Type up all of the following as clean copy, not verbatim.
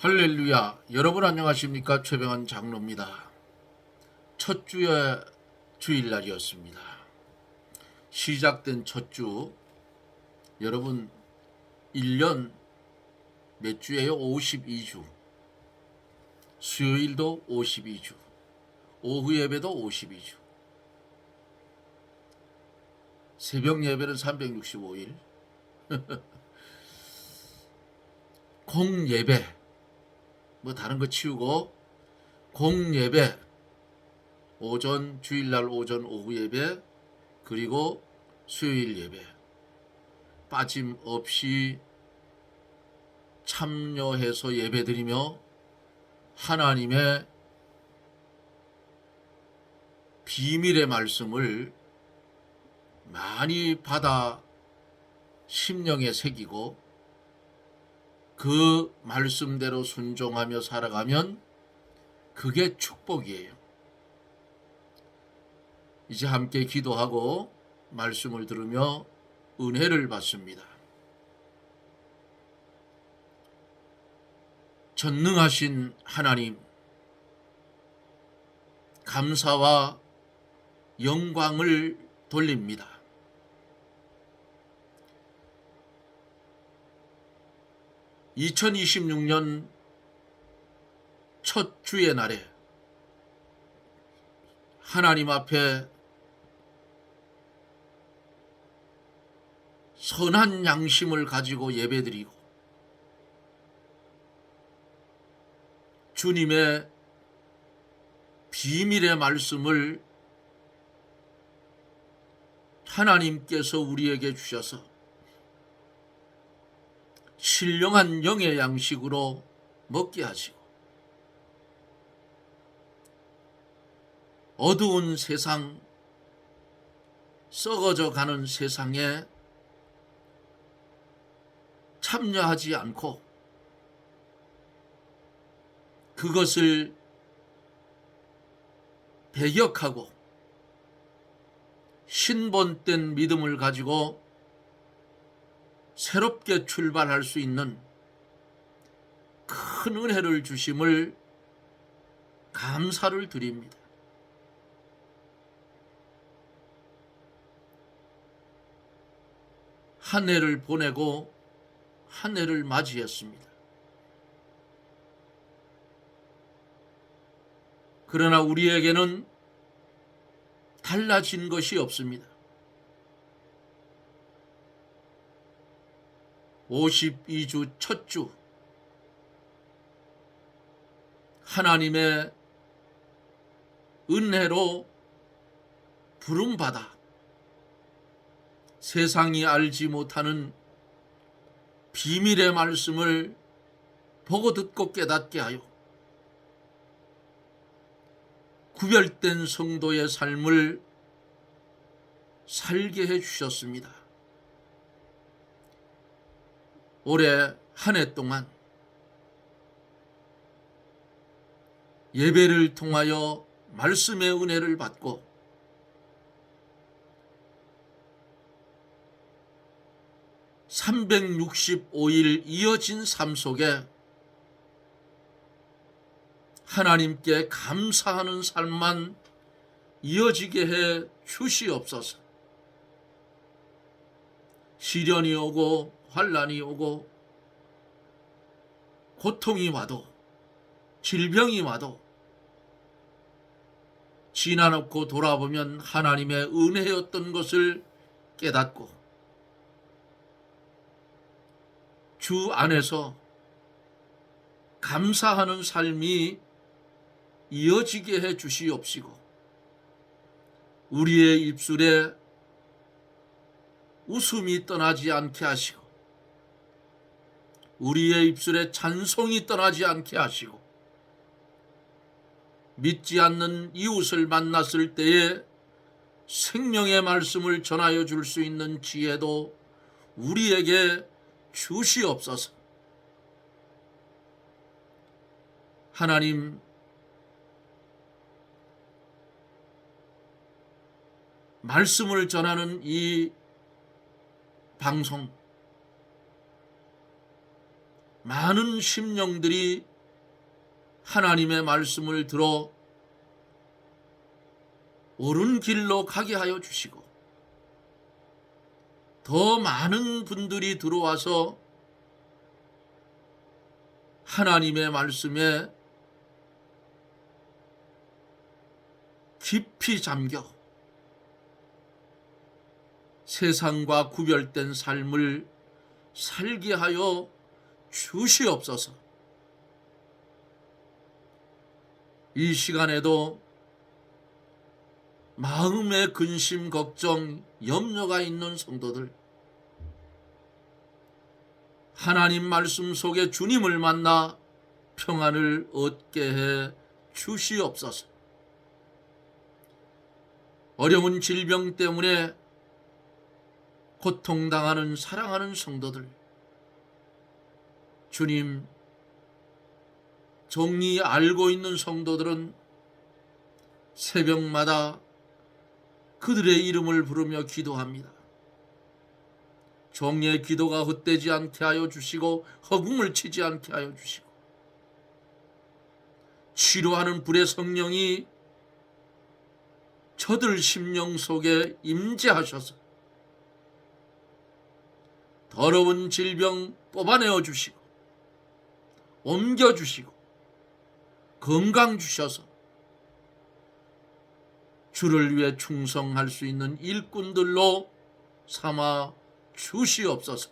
할렐루야. 여러분 안녕하십니까? 최병환 장로입니다. 첫 주의 주일날이었습니다. 시작된 첫 주, 여러분 1년 몇 주예요? 52주. 수요일도 52주. 오후 예배도 52주. 새벽 예배는 365일. 공예배. 뭐 다른 거 치우고 공예배, 오전 주일날 오전 오후 예배, 그리고 수요일 예배 빠짐없이 참여해서 예배드리며 하나님의 비밀의 말씀을 많이 받아 심령에 새기고 그 말씀대로 순종하며 살아가면 그게 축복이에요. 이제 함께 기도하고 말씀을 들으며 은혜를 받습니다. 전능하신 하나님, 감사와 영광을 돌립니다. (2026년) 첫 주의 날에 하나님 앞에 선한 양심을 가지고 예배드리고 주님의 비밀의 말씀을 하나님께서 우리에게 주셔서 신령한 영의 양식으로 먹게 하시고 어두운 세상, 썩어져 가는 세상에 참여하지 않고 그것을 배격하고 신본된 믿음을 가지고 새롭게 출발할 수 있는 큰 은혜를 주심을 감사를 드립니다. 한 해를 보내고 한 해를 맞이했습니다. 그러나 우리에게는 달라진 것이 없습니다. 52주 첫 주, 하나님의 은혜로 부름받아 세상이 알지 못하는 비밀의 말씀을 보고 듣고 깨닫게 하여 구별된 성도의 삶을 살게 해 주셨습니다. 올해 한 해 동안 예배를 통하여 말씀의 은혜를 받고 (365일) 이어진 삶 속에 하나님께 감사하는 삶만 이어지게 해 주시옵소서. 시련이 오고 환난이 오고 고통이 와도 질병이 와도 지난 없고 돌아보면 하나님의 은혜였던 것을 깨닫고 주 안에서 감사하는 삶이 이어지게 해 주시옵시고 우리의 입술에 웃음이 떠나지 않게 하시고 우리의 입술에 찬송이 떠나지 않게 하시고 믿지 않는 이웃을 만났을 때에 생명의 말씀을 전하여 줄 수 있는 지혜도 우리에게 주시옵소서. 하나님, 말씀을 전하는 이 방송, 많은 심령들이 하나님의 말씀을 들어 옳은 길로 가게 하여 주시고, 더 많은 분들이 들어와서 하나님의 말씀에 깊이 잠겨 세상과 구별된 삶을 살게 하여 주시옵소서. 이 시간에도 마음에 근심, 걱정, 염려가 있는 성도들, 하나님 말씀 속에 주님을 만나 평안을 얻게 해 주시옵소서. 어려운 질병 때문에 고통당하는 사랑하는 성도들, 주님, 정리 알고 있는 성도들은 새벽마다 그들의 이름을 부르며 기도합니다. 종의 기도가 헛되지 않게 하여 주시고 허공을 치지 않게 하여 주시고, 치료하는 불의 성령이 저들 심령 속에 임재하셔서 더러운 질병 뽑아내어 주시고 옮겨 주시고 건강 주셔서 주를 위해 충성할 수 있는 일꾼들로 삼아 주시옵소서.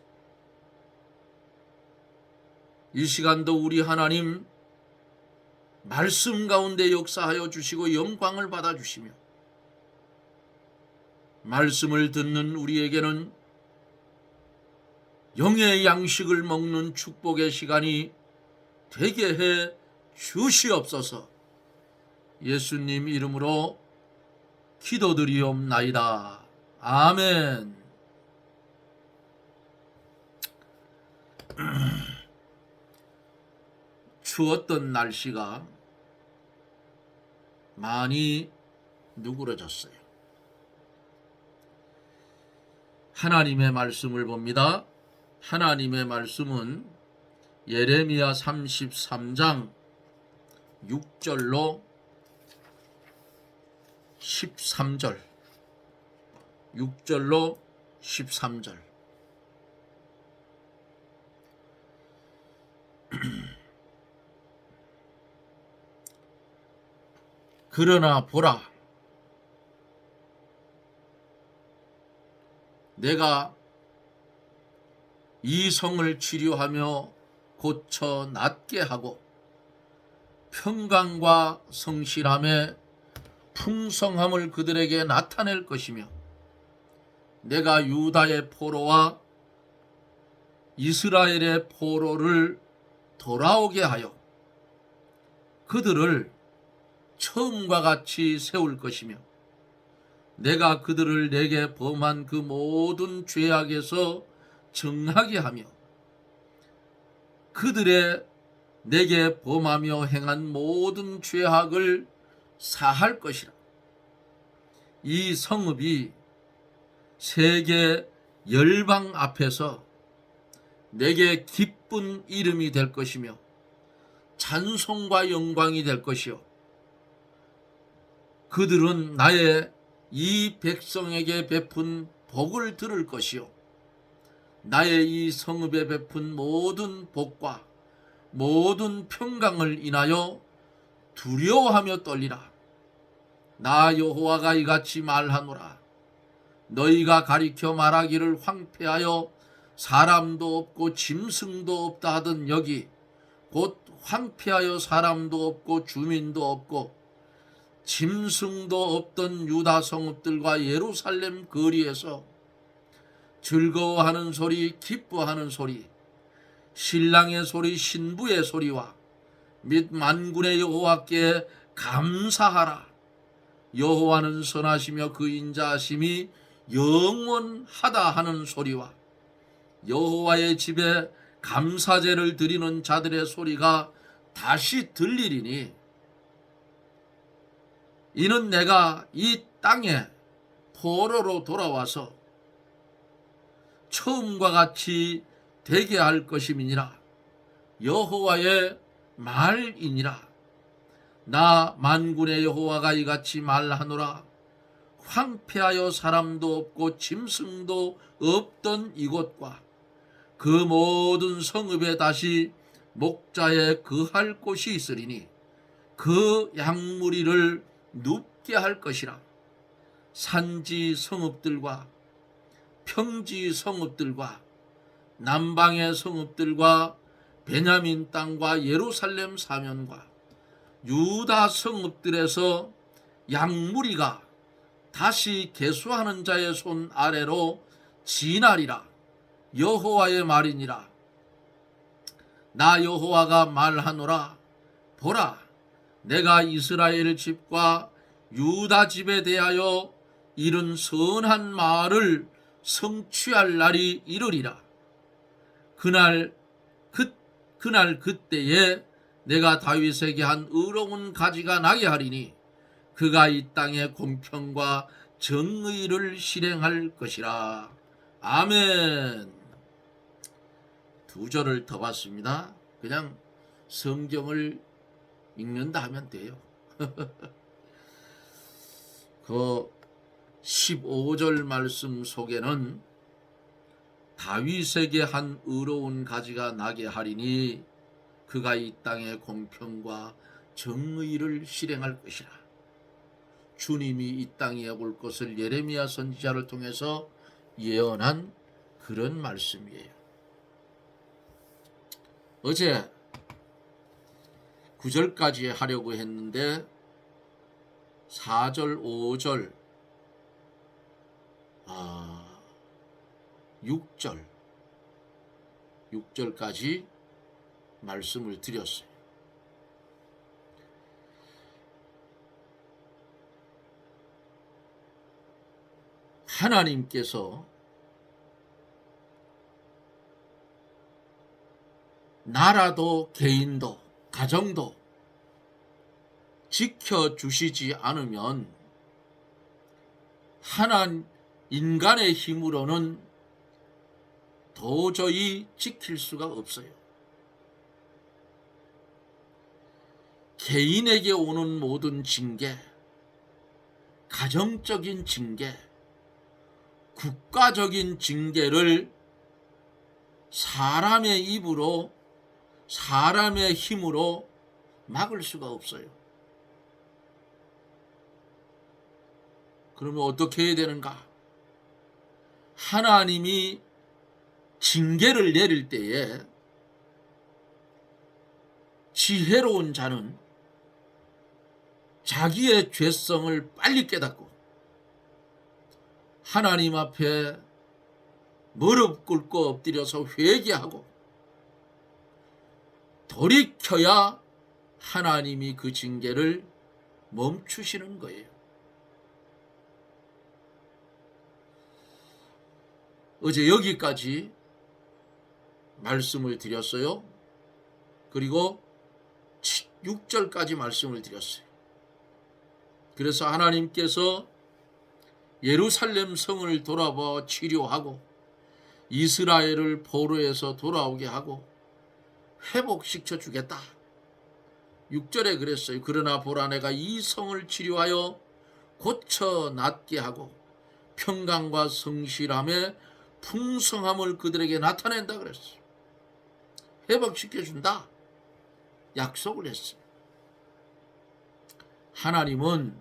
이 시간도 우리 하나님 말씀 가운데 역사하여 주시고 영광을 받아 주시며, 말씀을 듣는 우리에게는 영의 양식을 먹는 축복의 시간이 되게 해 주시옵소서. 예수님 이름으로 기도드리옵나이다. 아멘. 추웠던 날씨가 많이 누그러졌어요. 하나님의 말씀을 봅니다. 하나님의 말씀은 예레미야 33장 6절로 13절, 6절로 13절. 그러나 보라, 내가 이 성을 치료하며 고쳐 낫게 하고 평강과 성실함의 풍성함을 그들에게 나타낼 것이며, 내가 유다의 포로와 이스라엘의 포로를 돌아오게 하여 그들을 처음과 같이 세울 것이며, 내가 그들을 내게 범한 그 모든 죄악에서 정하게 하며 그들의 내게 범하며 행한 모든 죄악을 사할 것이라. 이 성읍이 세계 열방 앞에서 내게 기쁜 이름이 될 것이며 찬송과 영광이 될 것이요, 그들은 나의 이 백성에게 베푼 복을 들을 것이요, 나의 이 성읍에 베푼 모든 복과 모든 평강을 인하여 두려워하며 떨리라. 나 여호와가 이같이 말하노라. 너희가 가리켜 말하기를 황폐하여 사람도 없고 짐승도 없다 하던 여기 곧 황폐하여 사람도 없고 주민도 없고 짐승도 없던 유다 성읍들과 예루살렘 거리에서 즐거워하는 소리, 기뻐하는 소리, 신랑의 소리, 신부의 소리와 및 만군의 여호와께 감사하라. 여호와는 선하시며 그 인자하심이 영원하다 하는 소리와 여호와의 집에 감사제를 드리는 자들의 소리가 다시 들리리니, 이는 내가 이 땅에 포로로 돌아와서 처음과 같이 되게 할 것임이니라. 여호와의 말이니라. 나 만군의 여호와가 이같이 말하노라. 황폐하여 사람도 없고 짐승도 없던 이곳과 그 모든 성읍에 다시 목자에 거할 곳이 있으리니 그 양무리를 눕게 할 것이라. 산지 성읍들과 평지 성읍들과 남방의 성읍들과 베냐민 땅과 예루살렘 사면과 유다 성읍들에서 양무리가 다시 계수하는 자의 손 아래로 지나리라. 여호와의 말이니라. 나 여호와가 말하노라. 보라, 내가 이스라엘 집과 유다 집에 대하여 이른 선한 말을 성취할 날이 이르리라. 그날 그때에 내가 다윗에게 한 의로운 가지가 나게 하리니 그가 이 땅에 공평과 정의를 실행할 것이라. 아멘. 두 절을 더 봤습니다. 그냥 성경을 읽는다 하면 돼요. 그 15절 말씀 속에는 다윗에게 한 의로운 가지가 나게 하리니 그가 이 땅에 공평과 정의를 실행할 것이라. 주님이 이 땅에 올 것을 예레미야 선지자를 통해서 예언한 그런 말씀이에요. 어제 9절까지 하려고 했는데 4절, 5절, 6절까지 말씀을 드렸어요. 하나님께서 나라도 개인도 가정도 지켜주시지 않으면 인간의 힘으로는 도저히 지킬 수가 없어요. 개인에게 오는 모든 징계, 가정적인 징계, 국가적인 징계를 사람의 입으로, 사람의 힘으로 막을 수가 없어요. 그러면 어떻게 해야 되는가? 하나님이 징계를 내릴 때에 지혜로운 자는 자기의 죄성을 빨리 깨닫고 하나님 앞에 무릎 꿇고 엎드려서 회개하고 돌이켜야 하나님이 그 징계를 멈추시는 거예요. 어제 여기까지 말씀을 드렸어요. 그리고 6절까지 말씀을 드렸어요. 그래서 하나님께서 예루살렘 성을 돌아봐 치료하고 이스라엘을 포로에서 돌아오게 하고 회복시켜 주겠다. 6절에 그랬어요. 그러나 보라, 내가 이 성을 치료하여 고쳐 낫게 하고 평강과 성실함의 풍성함을 그들에게 나타낸다 그랬어요. 회복시켜준다 약속을 했어요. 하나님은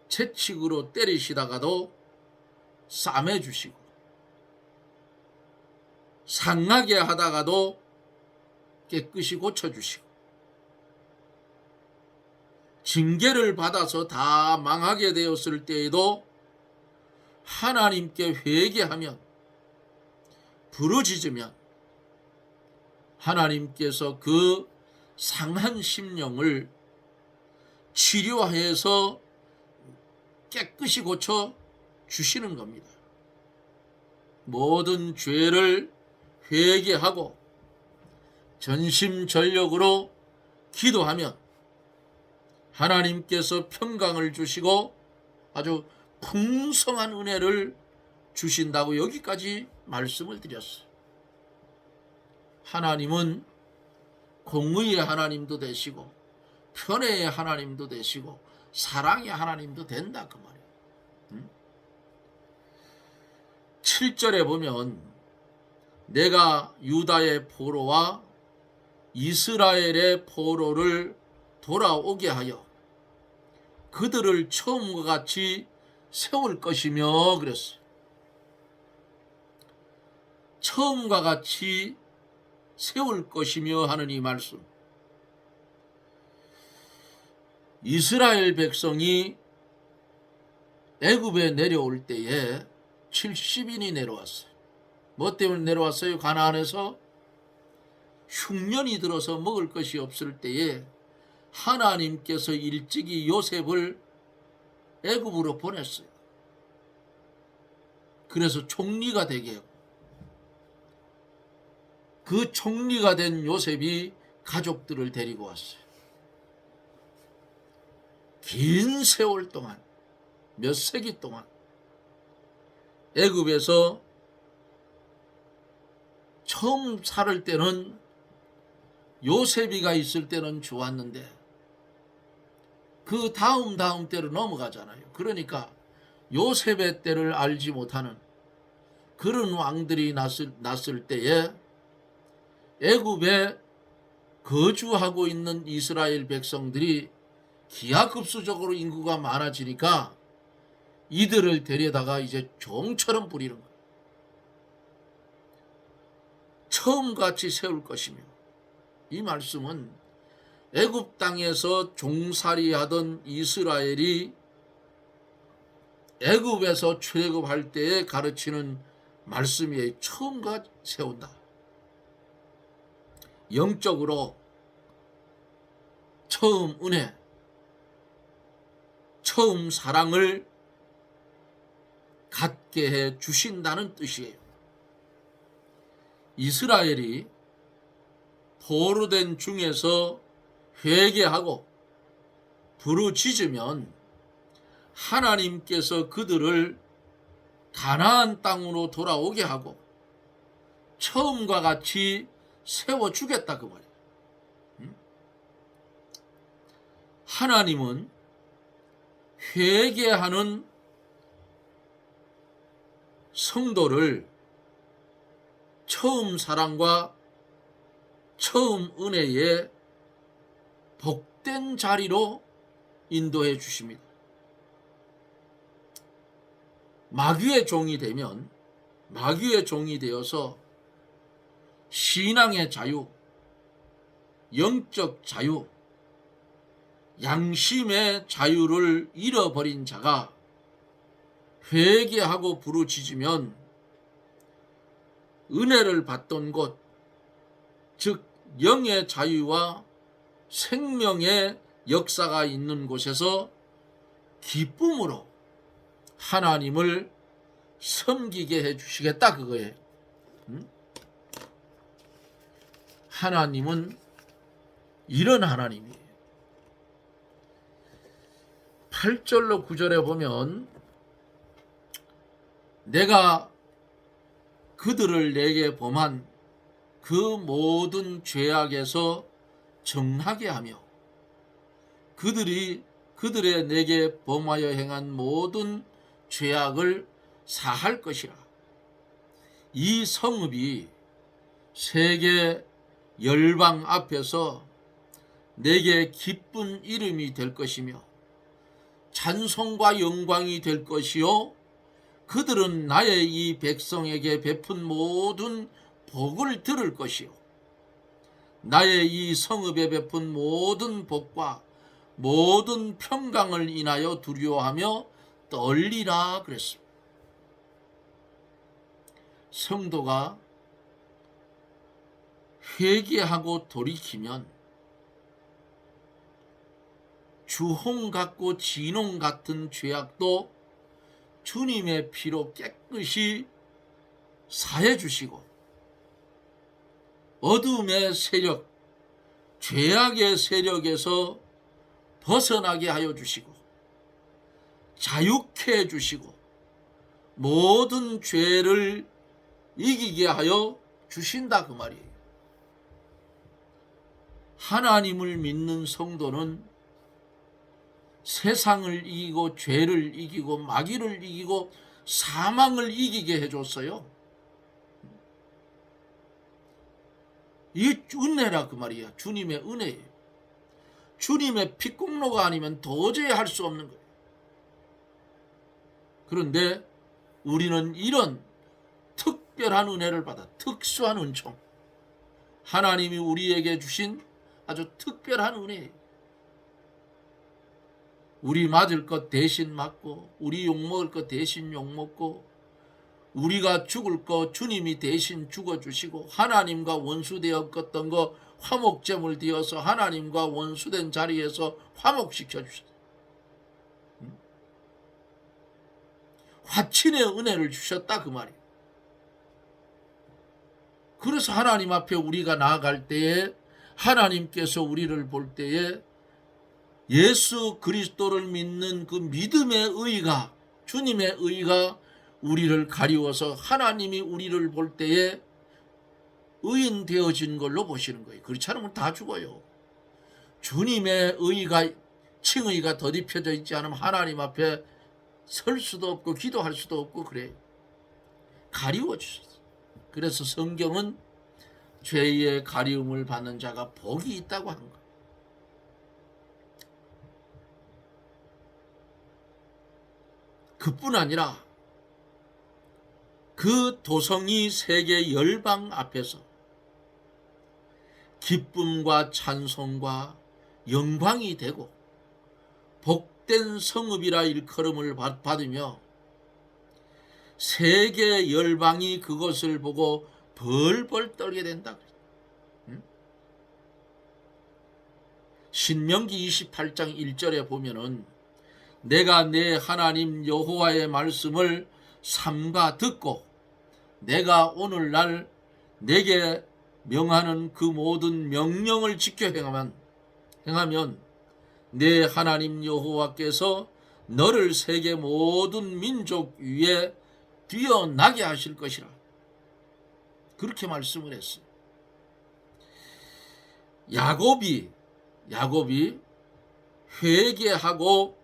채찍으로 때리시다가도 싸매주시고 상하게 하다가도 깨끗이 고쳐주시고 징계를 받아서 다 망하게 되었을 때에도 하나님께 회개하면 부르짖으면 하나님께서 그 상한 심령을 치료해서 깨끗이 고쳐 주시는 겁니다. 모든 죄를 회개하고 전심전력으로 기도하면 하나님께서 평강을 주시고 아주 풍성한 은혜를 주신다고 여기까지 말씀을 드렸어요. 하나님은 공의의 하나님도 되시고 편애의 하나님도 되시고 사랑의 하나님도 된다 그 말이에요. 7절에 보면 내가 유다의 포로와 이스라엘의 포로를 돌아오게 하여 그들을 처음과 같이 세울 것이며 그랬어요. 처음과 같이 세울 것이며 하는 이 말씀. 이스라엘 백성이 애굽에 내려올 때에 70인이 내려왔어요. 뭐 때문에 내려왔어요? 가나안에서 흉년이 들어서 먹을 것이 없을 때에 하나님께서 일찍이 요셉을 애굽으로 보냈어요. 그래서 총리가 되게 하고 그 총리가 된 요셉이 가족들을 데리고 왔어요. 긴 세월 동안 몇 세기 동안 애굽에서 처음 살을 때는 요셉이가 있을 때는 좋았는데 그 다음 때로 넘어가잖아요. 그러니까 요셉의 때를 알지 못하는 그런 왕들이 났을 때에 애굽에 거주하고 있는 이스라엘 백성들이 기하급수적으로 인구가 많아지니까 이들을 데려다가 이제 종처럼 부리는 거예요. 처음같이 세울 것이며, 이 말씀은 애굽 땅에서 종살이하던 이스라엘이 애굽에서 출애굽할 때에 가르치는 말씀이에요. 처음과 세운다. 영적으로 처음 은혜, 처음 사랑을 갖게 해 주신다는 뜻이에요. 이스라엘이 포로된 중에서 회개하고 부르짖으면 하나님께서 그들을 가나안 땅으로 돌아오게 하고 처음과 같이 세워주겠다 그 말이에요. 하나님은 회개하는 성도를 처음 사랑과 처음 은혜의 복된 자리로 인도해 주십니다. 마귀의 종이 되면 마귀의 종이 되어서 신앙의 자유, 영적 자유, 양심의 자유를 잃어버린 자가 회개하고 부르짖으면 은혜를 받던 곳, 즉 영의 자유와 생명의 역사가 있는 곳에서 기쁨으로 하나님을 섬기게 해주시겠다 그거예요. 하나님은 이런 하나님이에요. 8절로 9절에 보면 내가 그들을 내게 범한 그 모든 죄악에서 정하게 하며 그들의 내게 범하여 행한 모든 죄악을 사할 것이라. 이 성읍이 세계 열방 앞에서 내게 기쁜 이름이 될 것이며 찬송과 영광이 될 것이요 그들은 나의 이 백성에게 베푼 모든 복을 들을 것이요 나의 이 성읍에 베푼 모든 복과 모든 평강을 인하여 두려워하며 떨리라 그랬습니다. 성도가 회개하고 돌이키면 주홍 같고 진홍 같은 죄악도 주님의 피로 깨끗이 사해 주시고 어둠의 세력, 죄악의 세력에서 벗어나게 하여 주시고 자유케 해 주시고 모든 죄를 이기게 하여 주신다 그 말이에요. 하나님을 믿는 성도는 세상을 이기고 죄를 이기고 마귀를 이기고 사망을 이기게 해줬어요. 이 은혜라 그 말이야. 주님의 은혜예요. 주님의 핏공로가 아니면 도저히 할 수 없는 거예요. 그런데 우리는 이런 특별한 은혜를 받아, 특수한 은총, 하나님이 우리에게 주신 아주 특별한 은혜예요. 우리 맞을 것 대신 맞고, 우리 욕먹을 것 대신 욕먹고, 우리가 죽을 거 주님이 대신 죽어주시고, 하나님과 원수되었던 거 화목제물 되어서 하나님과 원수된 자리에서 화목시켜 주셨어요. 화친의 은혜를 주셨다 그 말이에요. 그래서 하나님 앞에 우리가 나아갈 때에 하나님께서 우리를 볼 때에 예수 그리스도를 믿는 그 믿음의 의가, 주님의 의가 우리를 가리워서 하나님이 우리를 볼 때에 의인 되어진 걸로 보시는 거예요. 그렇지 않으면 다 죽어요. 주님의 의가, 칭의가 더딥혀져 있지 않으면 하나님 앞에 설 수도 없고 기도할 수도 없고 그래요. 가리워 주셨어요. 그래서 성경은 죄의 가리움을 받는 자가 복이 있다고 한 거예요. 그뿐 아니라 그 도성이 세계 열방 앞에서 기쁨과 찬송과 영광이 되고 복된 성읍이라 일컬음을 받으며 세계 열방이 그것을 보고 벌벌 떨게 된다. 신명기 28장 1절에 보면은 내가 내 하나님 여호와의 말씀을 삼가 듣고 내가 오늘날 내게 명하는 그 모든 명령을 지켜 행하면 내 하나님 여호와께서 너를 세계 모든 민족 위에 뛰어나게 하실 것이라. 그렇게 말씀을 했어요. 야곱이 회개하고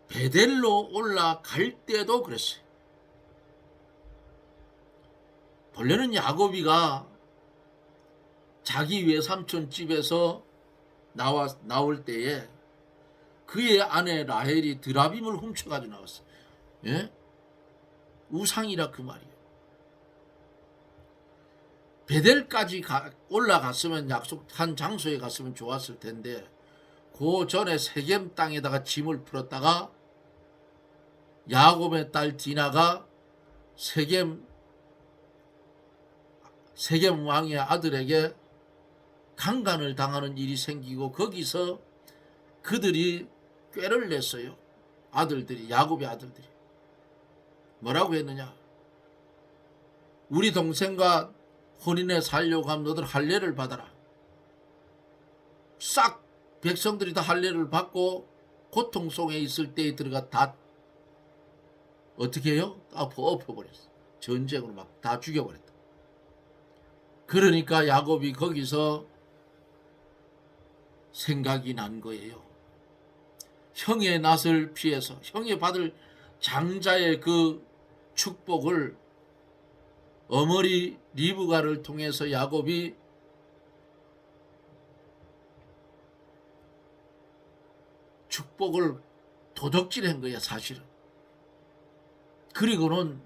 베델로 올라갈 때도 그랬어요. 본래는 야곱이가 자기 외삼촌 집에서 나올 때에 그의 아내 라헬이 드라빔을 훔쳐가지고 나왔어요. 예? 우상이라 그 말이에요. 베델까지 올라갔으면, 약속한 장소에 갔으면 좋았을 텐데 그 전에 세겜 땅에다가 짐을 풀었다가 야곱의 딸 디나가 세겜 왕의 아들에게 강간을 당하는 일이 생기고 거기서 그들이 꾀를 냈어요. 야곱의 아들들이 뭐라고 했느냐? 우리 동생과 혼인해 살려고 하면 너들 할례를 받아라. 싹 백성들이 다 할례를 받고 고통 속에 있을 때에 들어가 다 어떻게 해요? 다 엎어버렸어. 전쟁으로 막 다 죽여버렸다. 그러니까 야곱이 거기서 생각이 난 거예요. 형의 낯을 피해서 형이 받을 장자의 그 축복을 어머니 리브가를 통해서 야곱이 축복을 도적질한 거야, 사실은. 그리고는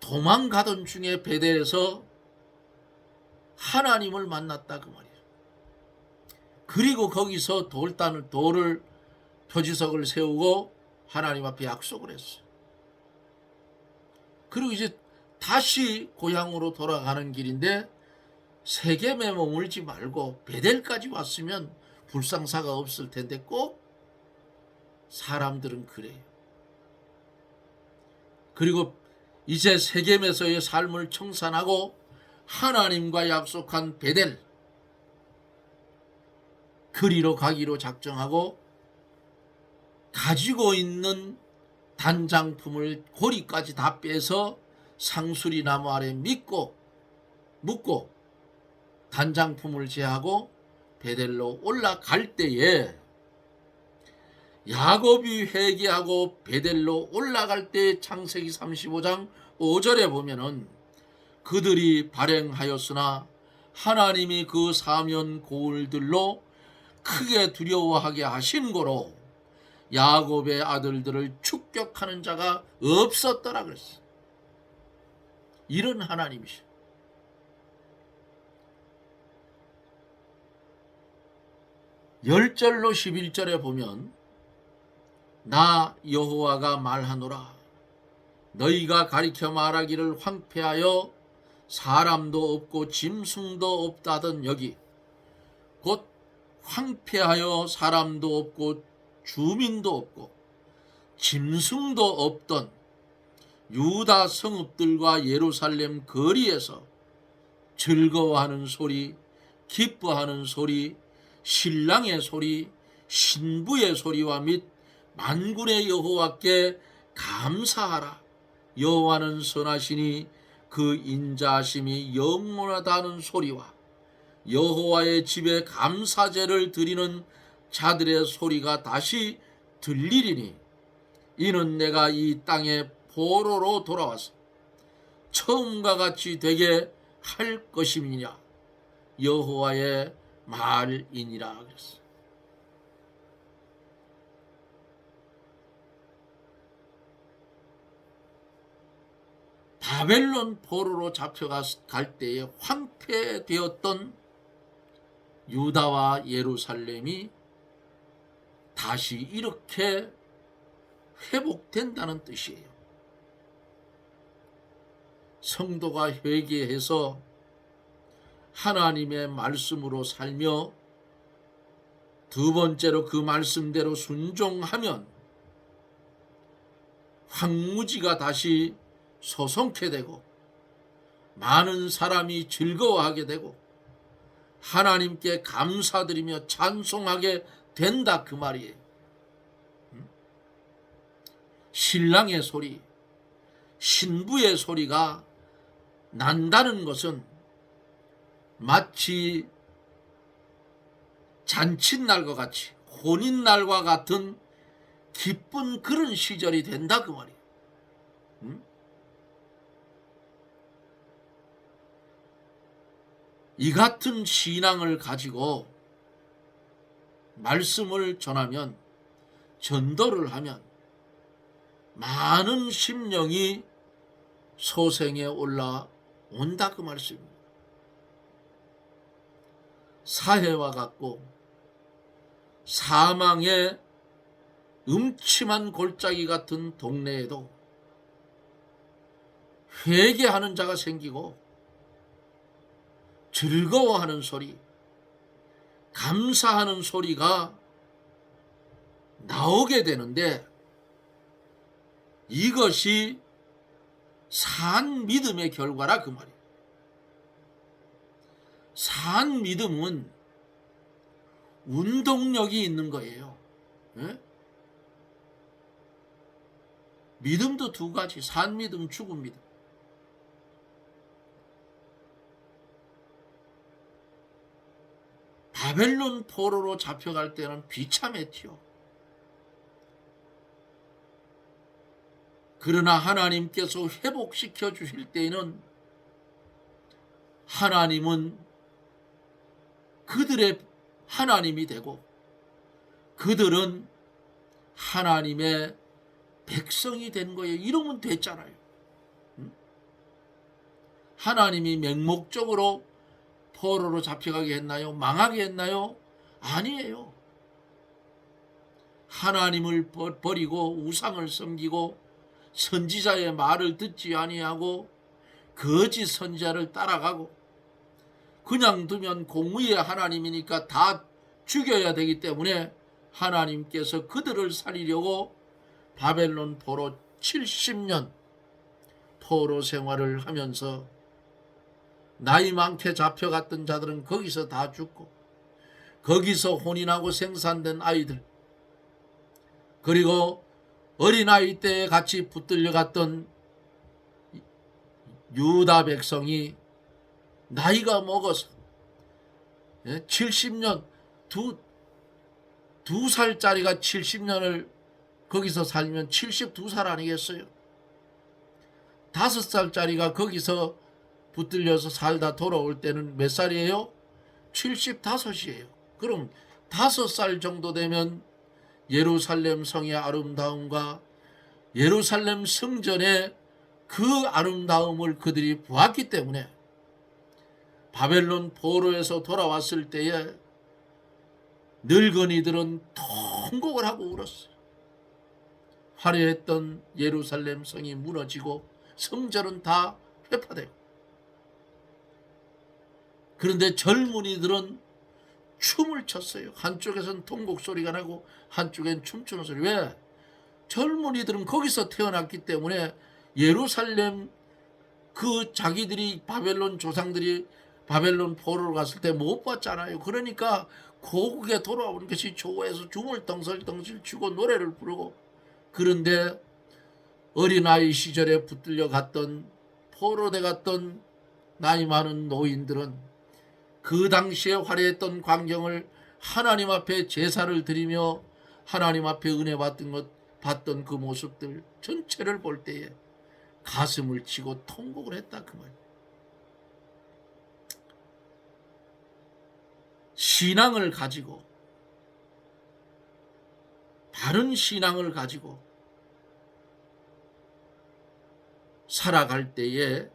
도망가던 중에 베델에서 하나님을 만났다 그 말이에요. 그리고 거기서 돌을 표지석을 세우고 하나님 앞에 약속을 했어요. 그리고 이제 다시 고향으로 돌아가는 길인데 세겜에 머물지 말고 베델까지 왔으면 불상사가 없을 텐데 꼭 사람들은 그래요. 그리고 이제 세겜에서의 삶을 청산하고 하나님과 약속한 베델 그리로 가기로 작정하고 가지고 있는 단장품을 고리까지 다 빼서 상수리 나무 아래 묶고 단장품을 제하고 베델로 올라갈 때에 야곱이 회개하고 베델로 올라갈 때 창세기 35장 5절에 보면은 그들이 발행하였으나 하나님이 그 사면 고울들로 크게 두려워하게 하신 거로 야곱의 아들들을 축격하는 자가 없었더라 그랬어. 이런 하나님이시오. 열절로 11절에 보면 나 여호와가 말하노라 너희가 가리켜 말하기를 황폐하여 사람도 없고 짐승도 없다던 여기 곧 황폐하여 사람도 없고 주민도 없고 짐승도 없던 유다 성읍들과 예루살렘 거리에서 즐거워하는 소리, 기뻐하는 소리, 신랑의 소리, 신부의 소리와 및 만군의 여호와께 감사하라. 여호와는 선하시니 그 인자하심이 영원하다는 소리와 여호와의 집에 감사제를 드리는 자들의 소리가 다시 들리리니 이는 내가 이 땅에 포로로 돌아와서 처음과 같이 되게 할 것임이냐 여호와의 말이니라 그랬어. 바벨론 포로로 잡혀갈 때에 황폐되었던 유다와 예루살렘이 다시 이렇게 회복된다는 뜻이에요. 성도가 회개해서 하나님의 말씀으로 살며 두 번째로 그 말씀대로 순종하면 황무지가 다시 소송케 되고 많은 사람이 즐거워하게 되고 하나님께 감사드리며 찬송하게 된다 그 말이에요. 신랑의 소리, 신부의 소리가 난다는 것은 마치 잔칫날과 같이 혼인날과 같은 기쁜 그런 시절이 된다 그 말이에요. 이 같은 신앙을 가지고 말씀을 전하면 전도를 하면 많은 심령이 소생에 올라온다 그 말씀입니다. 사해와 같고 사망의 음침한 골짜기 같은 동네에도 회개하는 자가 생기고 즐거워하는 소리, 감사하는 소리가 나오게 되는데 이것이 산 믿음의 결과라 그 말이에요. 산 믿음은 운동력이 있는 거예요. 네? 믿음도 두 가지, 산 믿음, 죽은 믿음. 바벨론 포로로 잡혀갈 때는 비참했지요. 그러나 하나님께서 회복시켜 주실 때에는 하나님은 그들의 하나님이 되고 그들은 하나님의 백성이 된 거예요. 이러면 됐잖아요. 하나님이 맹목적으로 포로로 잡혀가게 했나요? 망하게 했나요? 아니에요. 하나님을 버리고 우상을 섬기고 선지자의 말을 듣지 아니하고 거짓 선지자를 따라가고 그냥 두면 공의의 하나님이니까 다 죽여야 되기 때문에 하나님께서 그들을 살리려고 바벨론 포로 70년 포로 생활을 하면서 나이 많게 잡혀갔던 자들은 거기서 다 죽고 거기서 혼인하고 생산된 아이들 그리고 어린아이 때에 같이 붙들려 갔던 유다 백성이 나이가 먹어서 70년 두 살짜리가 70년을 거기서 살면 72살 아니겠어요? 5살짜리가 거기서 붙들려서 살다 돌아올 때는 몇 살이에요? 75이에요. 그럼 5살 정도 되면 예루살렘 성의 아름다움과 예루살렘 성전의 그 아름다움을 그들이 보았기 때문에 바벨론 포로에서 돌아왔을 때에 늙은이들은 통곡을 하고 울었어요. 화려했던 예루살렘 성이 무너지고 성전은 다 회파되고, 그런데 젊은이들은 춤을 췄어요. 한쪽에선 통곡 소리가 나고 한쪽엔 춤추는 소리. 왜? 젊은이들은 거기서 태어났기 때문에 예루살렘 그 자기들이 바벨론 조상들이 바벨론 포로로 갔을 때 못 봤잖아요. 그러니까 고국에 돌아오는 것이 좋아해서 춤을 덩실덩실 추고 노래를 부르고, 그런데 어린아이 시절에 붙들려 갔던 포로돼 갔던 나이 많은 노인들은 그 당시에 화려했던 광경을 하나님 앞에 제사를 드리며 하나님 앞에 은혜 받던 그 모습들 전체를 볼 때에 가슴을 치고 통곡을 했다 그 말. 신앙을 가지고, 바른 신앙을 가지고 살아갈 때에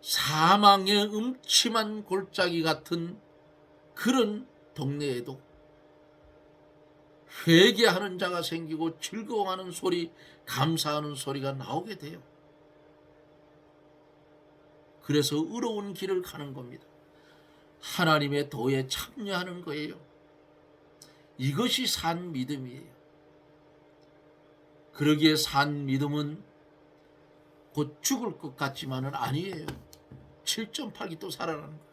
사망의 음침한 골짜기 같은 그런 동네에도 회개하는 자가 생기고 즐거워하는 소리, 감사하는 소리가 나오게 돼요. 그래서 의로운 길을 가는 겁니다. 하나님의 도에 참여하는 거예요. 이것이 산 믿음이에요. 그러기에 산 믿음은 곧 죽을 것 같지만은 아니에요. 7.8기 또 살아나는 거예요.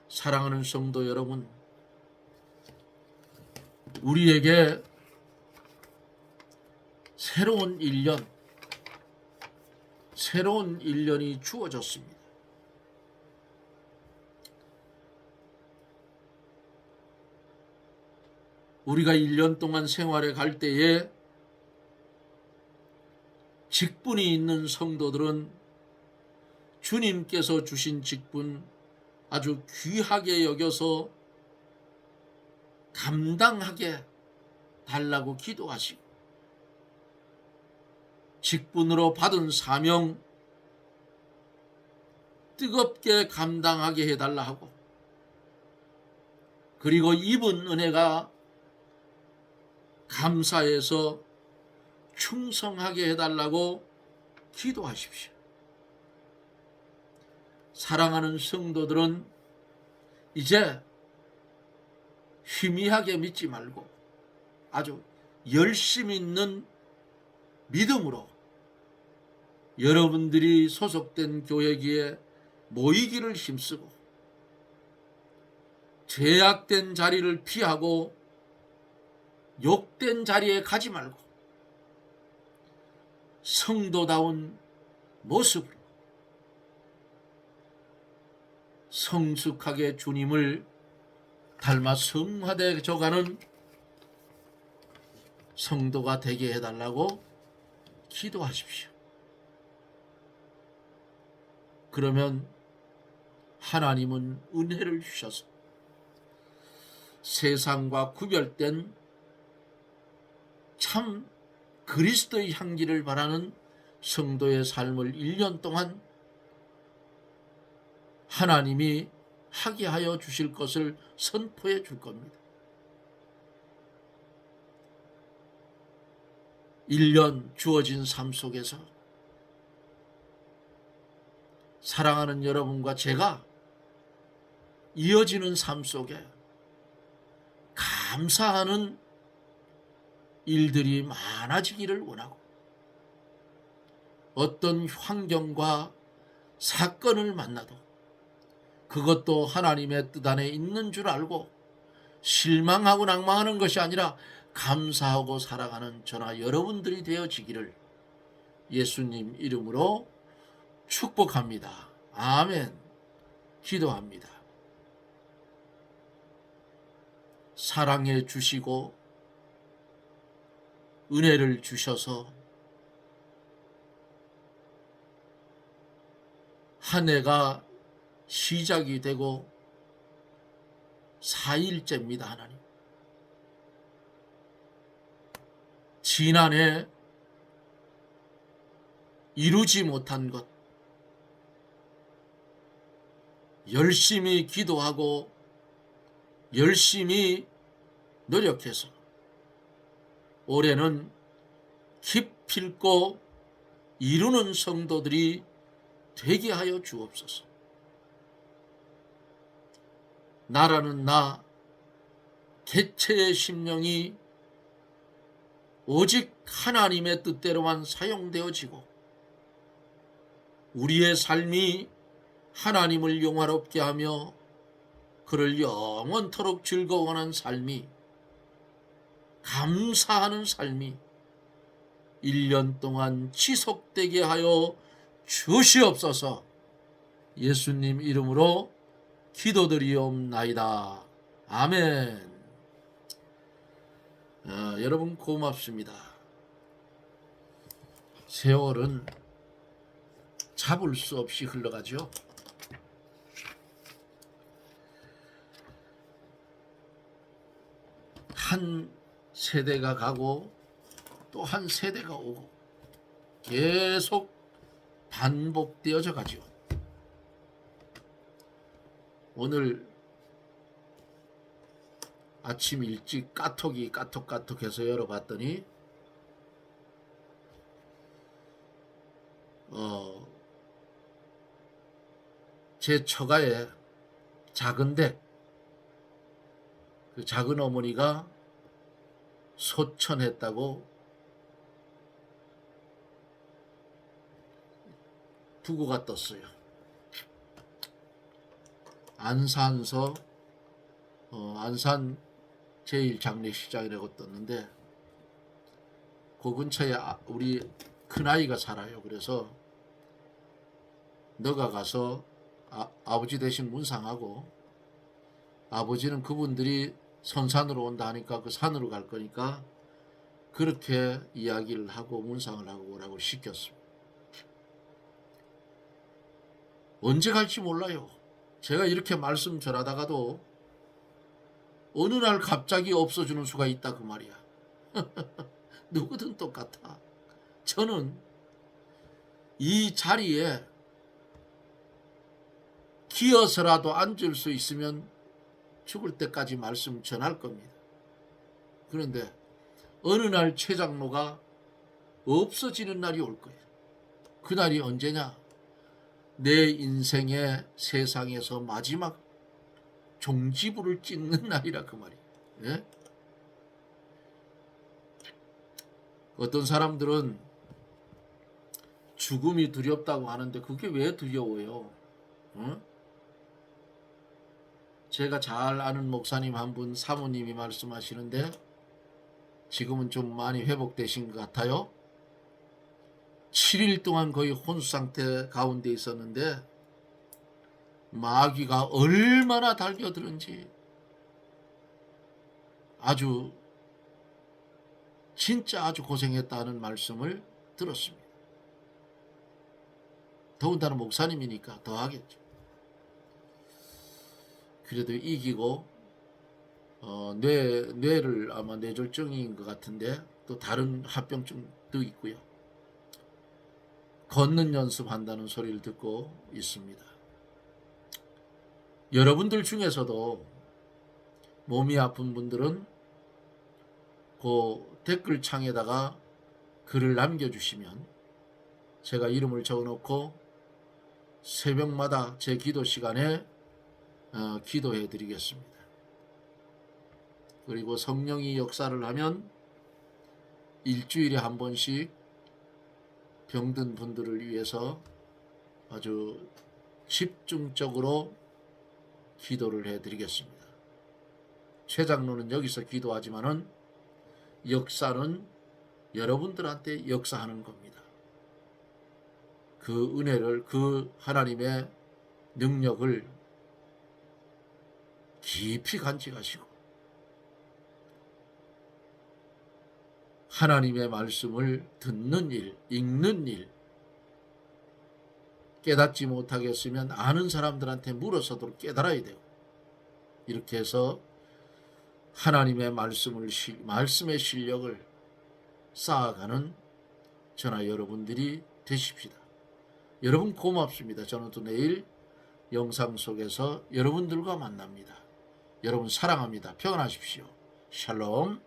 사랑하는 성도 여러분, 우리에게 새로운 1년이 주어졌습니다. 우리가 1년 동안 생활에 갈 때에 직분이 있는 성도들은 주님께서 주신 직분 아주 귀하게 여겨서 감당하게 달라고 기도하시고, 직분으로 받은 사명 뜨겁게 감당하게 해달라 하고, 그리고 입은 은혜가 감사해서 충성하게 해달라고 기도하십시오. 사랑하는 성도들은 이제 희미하게 믿지 말고 아주 열심 있는 믿음으로 여러분들이 소속된 교회기에 모이기를 힘쓰고, 죄악된 자리를 피하고 욕된 자리에 가지 말고 성도다운 모습으로 성숙하게 주님을 닮아 성화되어 가는 성도가 되게 해달라고 기도하십시오. 그러면 하나님은 은혜를 주셔서 세상과 구별된 참 그리스도의 향기를 바라는 성도의 삶을 1년 동안 하나님이 하게 하여 주실 것을 선포해 줄 겁니다. 1년 주어진 삶 속에서 사랑하는 여러분과 제가 이어지는 삶 속에 감사하는 일들이 많아지기를 원하고, 어떤 환경과 사건을 만나도 그것도 하나님의 뜻 안에 있는 줄 알고 실망하고 낭망하는 것이 아니라 감사하고 살아가는 저나 여러분들이 되어지기를 예수님 이름으로 축복합니다. 아멘. 기도합니다. 사랑해 주시고 은혜를 주셔서 한 해가 시작이 되고 4일째입니다. 하나님, 지난해 이루지 못한 것 열심히 기도하고 열심히 노력해서 올해는 기필코 이루는 성도들이 되게 하여 주옵소서. 나라는 나 개체의 심령이 오직 하나님의 뜻대로만 사용되어지고 우리의 삶이 하나님을 영화롭게 하며 그를 영원토록 즐거워하는 삶이, 감사하는 삶이 1년 동안 지속되게 하여 주시옵소서. 예수님 이름으로 기도드리옵나이다. 아멘. 여러분 고맙습니다. 세월은 잡을 수 없이 흘러가죠. 한 세대가 가고 또 한 세대가 오고 계속 반복되어져 가죠. 오늘 아침 일찍 까톡이 까톡해서 열어봤더니 제 처가에 작은데 그 작은 어머니가 소천했다고 부고가 떴어요. 안산서 안산 제1장례식장이라고 떴는데 그 근처에 우리 큰아이가 살아요. 그래서 너가 가서 아버지 대신 문상하고, 아버지는 그분들이 선산으로 온다 하니까 그 산으로 갈 거니까 그렇게 이야기를 하고 문상을 하고 오라고 시켰습니다. 언제 갈지 몰라요. 제가 이렇게 말씀 전하다가도 어느 날 갑자기 없어지는 수가 있다 그 말이야. 누구든 똑같아. 저는 이 자리에 기어서라도 앉을 수 있으면 죽을 때까지 말씀 전할 겁니다. 그런데 어느 날 최 장로가 없어지는 날이 올 거예요. 그 날이 언제냐? 내 인생의 세상에서 마지막 종지부를 찍는 날이라 그 말이에요. 예? 어떤 사람들은 죽음이 두렵다고 하는데 그게 왜 두려워요? 제가 잘 아는 목사님 한 분, 사모님이 말씀하시는데 지금은 좀 많이 회복되신 것 같아요. 7일 동안 거의 혼수 상태 가운데 있었는데 마귀가 얼마나 달겨드는지 진짜 아주 고생했다는 말씀을 들었습니다. 더군다나 목사님이니까 더 하겠죠. 그래도 이기고 뇌를 아마 뇌졸중인 것 같은데 또 다른 합병증도 있고요. 걷는 연습한다는 소리를 듣고 있습니다. 여러분들 중에서도 몸이 아픈 분들은 그 댓글창에다가 글을 남겨주시면 제가 이름을 적어놓고 새벽마다 제 기도 시간에 기도해 드리겠습니다. 그리고 성령이 역사를 하면 일주일에 한 번씩 병든 분들을 위해서 아주 집중적으로 기도를 해 드리겠습니다. 최 장로는 여기서 기도하지만은 역사는 여러분들한테 역사하는 겁니다. 그 은혜를, 그 하나님의 능력을 깊이 간직하시고 하나님의 말씀을 듣는 일, 읽는 일, 깨닫지 못하겠으면 아는 사람들한테 물어서도 깨달아야 되고, 이렇게 해서 하나님의 말씀의 실력을 쌓아가는 저나 여러분들이 되십시다. 여러분 고맙습니다. 저는 또 내일 영상 속에서 여러분들과 만납니다. 여러분 사랑합니다. 평안하십시오. 샬롬.